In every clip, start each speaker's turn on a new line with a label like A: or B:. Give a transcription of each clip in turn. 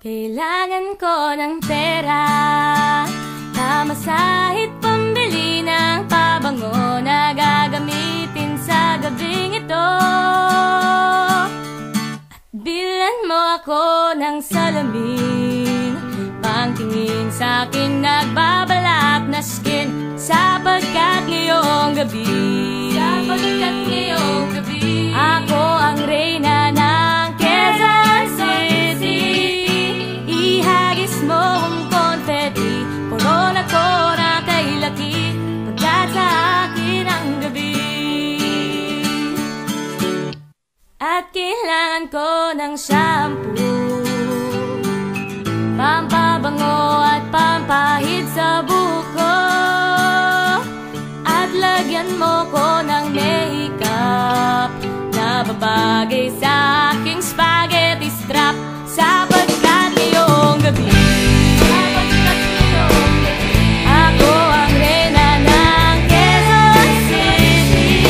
A: Kailangan ko ng pera, pamasahe at pambili ng pabango na gagamitin sa gabing ito. At bilan mo ako ng salamin, pangtingin sa aking nagbabalak na skin, sapagkat ngayong gabi ako ang reyna ng Quezon City. Ihagis mo ang confetti, corona ko na kay laki, pagkat sa akin ang gabi. At kailangan ko ng shampoo, pampabango at pampahid sa buko, at lagyan mo ko ng makeup na babagay sa aking spaghetti strap, sapagkat ngayong gabi ako ang reyna ng Quezon City.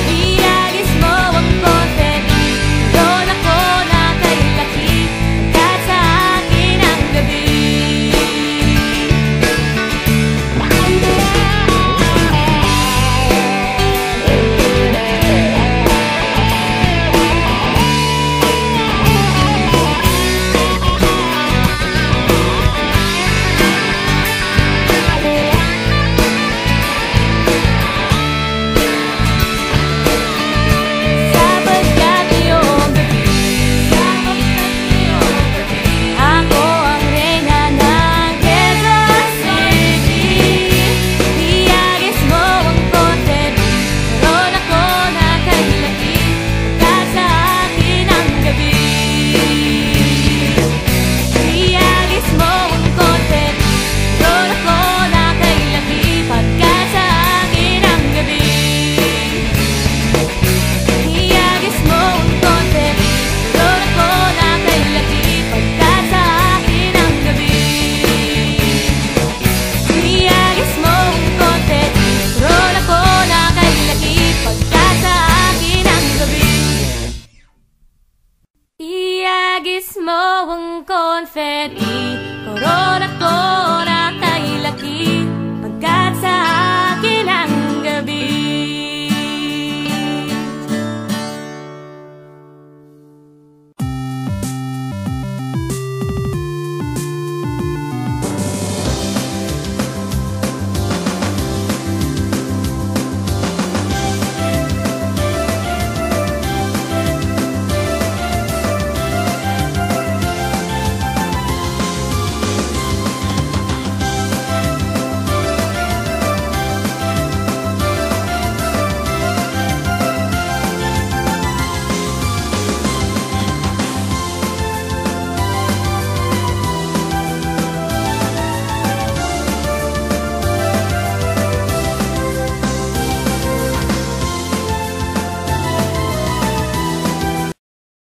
A: Ihagis mo ang confetti, doon ako na kay laki, pagkat sa akin ang gabi. Ihagis mo ang confetti,